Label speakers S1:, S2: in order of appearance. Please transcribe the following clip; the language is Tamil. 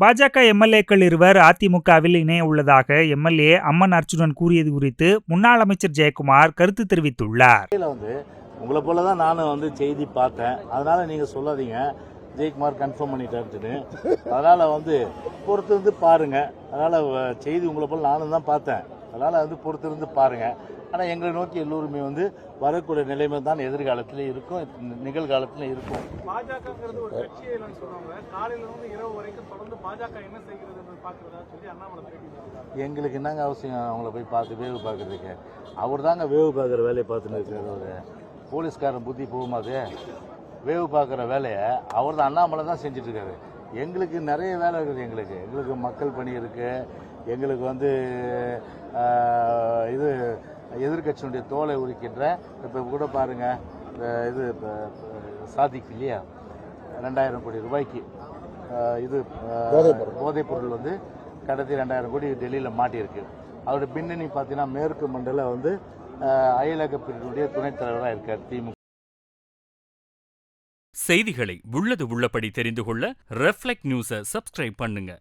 S1: பாஜக எம்எல்ஏக்கள் இருவர் அதிமுகவில் இணைய உள்ளதாக எம்எல்ஏ அம்மன் அர்ஜுனன் கூறியது குறித்து முன்னாள் அமைச்சர் ஜெயக்குமார் கருத்து தெரிவித்துள்ளார்.
S2: உங்களை போல தான் நானும் செய்தி பார்த்தேன். அதனால நீங்க சொல்லாதீங்க ஜெயக்குமார் கன்ஃபார்ம் பண்ணிட்டாருன்னு. அதனால பொறுத்திருந்து பாருங்க. அதனால செய்தி உங்களை போல நானும் தான் பார்த்தேன். அதனால பொறுத்திருந்து பாருங்க. ஆனால் எங்களை நோக்கி எல்லோருமே வரக்கூடிய நிலைமை தான் எதிர்காலத்தில் இருக்கும், நிகழ்காலத்தில் இருக்கும்.
S3: பாஜகங்கிறது ஒரு கட்சியே இல்லைன்னு சொல்லுவாங்க. காலையிலிருந்து இரவு வரைக்கும் தொடர்ந்து பாஜக என்ன செய்கிறது பார்க்கறதா சொல்லி அண்ணாமலை பேட்டி.
S2: எங்களுக்கு என்னங்க அவசியம் அவங்கள போய் பார்த்து வேவு பார்க்கறதுக்கு? அவர் தாங்க வேவு பார்க்குற வேலையை பார்த்துன்னு இருக்காரு. அவர் போலீஸ்காரன் புத்தி போகுமாது வேவு பார்க்குற வேலையை அவர் தான் அண்ணாமலை தான் செஞ்சுட்டு இருக்காரு. எங்களுக்கு நிறைய வேலை இருக்குது. எங்களுக்கு மக்கள் பணி இருக்குது. எங்களுக்கு இது எதிர்கட்சியினுடைய தோலை உரிக்கின்ற இப்போ கூட பாருங்கள், இது சாதிக்கு இல்லையா 2000 கோடி ரூபாய்க்கு இது போதைப்பொருள் கடத்தி 2000 கோடி டெல்லியில் மாட்டியிருக்கு. அவருடைய பின்னணி பார்த்தீங்கன்னா மேற்கு மண்டல அயலக பிரிவினுடைய துணைத் தலைவராக இருக்கார் திமுக.
S4: செய்திகளை உள்ளது உள்ளபடி தெரிந்து கொள்ள ரெஃப்ளெக்ட் நியூஸை சப்ஸ்கிரைப் பண்ணுங்க.